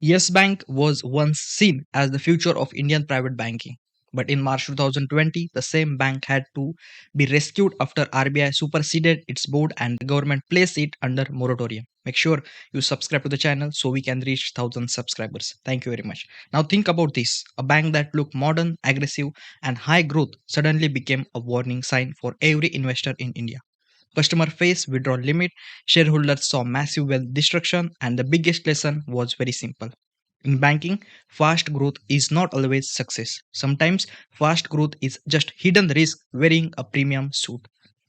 Yes Bank was once seen as the future of Indian private banking. But in March 2020, the same bank had to be rescued after RBI superseded its board and the government placed it under moratorium. Make sure you subscribe to the channel so we can reach 1000 subscribers. Thank you very much. Now think about this. A bank that looked modern, aggressive and high growth suddenly became a warning sign for every investor in India. Customer faced withdrawal limit, shareholders saw massive wealth destruction, and the biggest lesson was very simple. In banking, fast growth is not always success. Sometimes fast growth is just hidden risk wearing a premium suit.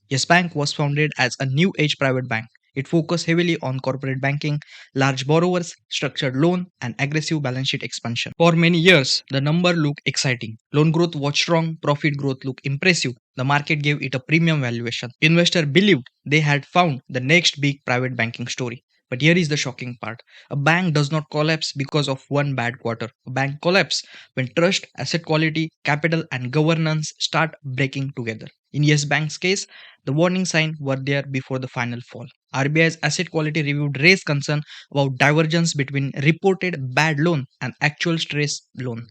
Yes Bank was founded as a new age private bank. It focused heavily on corporate banking, large borrowers, structured loan, and aggressive balance sheet expansion. For many years, the number looked exciting. Loan growth was strong, profit growth looked impressive. The market gave it a premium valuation. Investors believed they had found the next big private banking story. But here is the shocking part. A bank does not collapse because of one bad quarter. A bank collapses when trust, asset quality, capital, and governance start breaking together. In Yes Bank's case, the warning signs were there before the final fall. RBI's asset quality review raised concern about divergence between reported bad loan and actual stress loan.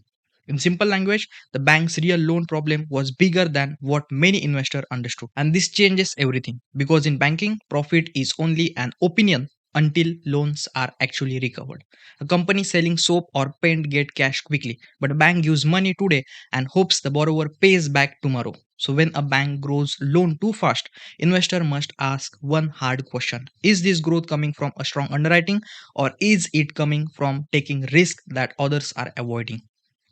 In simple language, the bank's real loan problem was bigger than what many investors understood. And this changes everything because in banking, profit is only an opinion until loans are actually recovered. A company selling soap or paint get cash quickly, but a bank gives money today and hopes the borrower pays back tomorrow. So when a bank grows loan too fast, investor must ask one hard question. Is this growth coming from a strong underwriting or is it coming from taking risk that others are avoiding?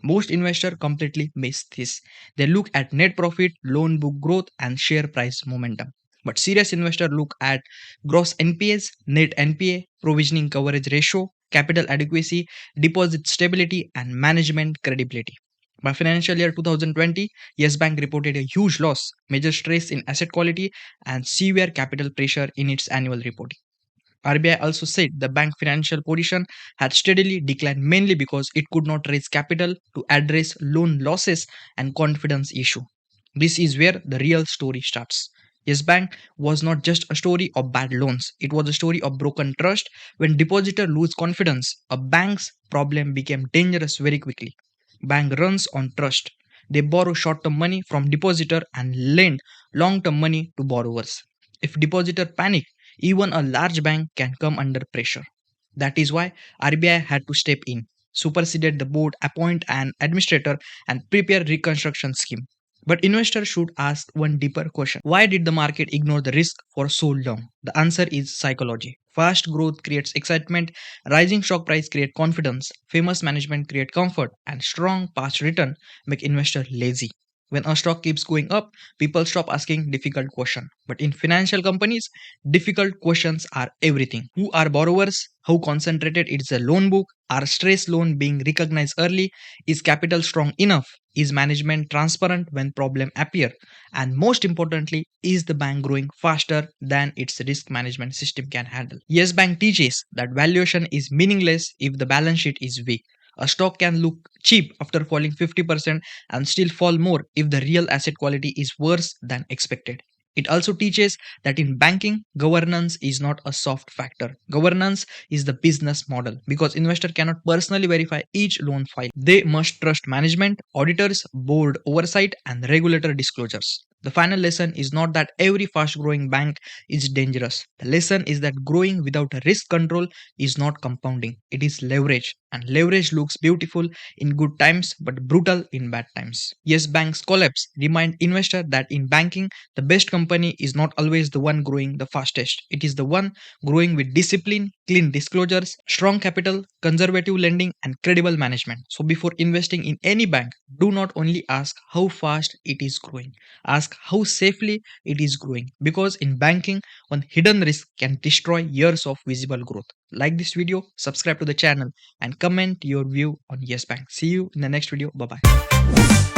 Most investors completely miss this. They look at net profit, loan book growth, and share price momentum. But serious investors look at gross NPAs, net NPA, provisioning coverage ratio, capital adequacy, deposit stability, and management credibility. By financial year 2020, Yes Bank reported a huge loss, major stress in asset quality, and severe capital pressure in its annual reporting. RBI also said the bank financial position had steadily declined mainly because it could not raise capital to address loan losses and confidence issue. This is where the real story starts. Yes Bank was not just a story of bad loans, it was a story of broken trust. When depositors lose confidence, a bank's problem became dangerous very quickly. Bank runs on trust. They borrow short-term money from depositor and lend long-term money to borrowers. If depositor panic, even a large bank can come under pressure. That is why RBI had to step in, superseded the board, appoint an administrator, and prepare reconstruction scheme. But investors should ask one deeper question. Why did the market ignore the risk for so long? The answer is psychology. Fast growth creates excitement, rising stock price create confidence, famous management create comfort, and strong past return make investor lazy. When a stock keeps going up, people stop asking difficult questions. But in financial companies, difficult questions are everything. Who are borrowers? How concentrated is the loan book? Are stress loan being recognized early? Is capital strong enough? Is management transparent when problem appear? And most importantly, is the bank growing faster than its risk management system can handle? Yes Bank teaches that valuation is meaningless if the balance sheet is weak. A stock can look cheap after falling 50% and still fall more if the real asset quality is worse than expected. It also teaches that in banking, governance is not a soft factor. Governance is the business model because investor cannot personally verify each loan file. They must trust management, auditors, board oversight, and regulator disclosures. The final lesson is not that every fast growing bank is dangerous. The lesson is that growing without a risk control is not compounding, it is leverage. And leverage looks beautiful in good times but brutal in bad times. Yes, banks collapse remind investor that in banking, the best company is not always the one growing the fastest. It is the one growing with discipline, clean disclosures, strong capital, conservative lending, and credible management. So before investing in any bank, do not only ask how fast it is growing, ask how safely it is growing. Because in banking, one hidden risk can destroy years of visible growth. Like this video, subscribe to the channel, and comment your view on Yes Bank. See you in the next video. Bye bye.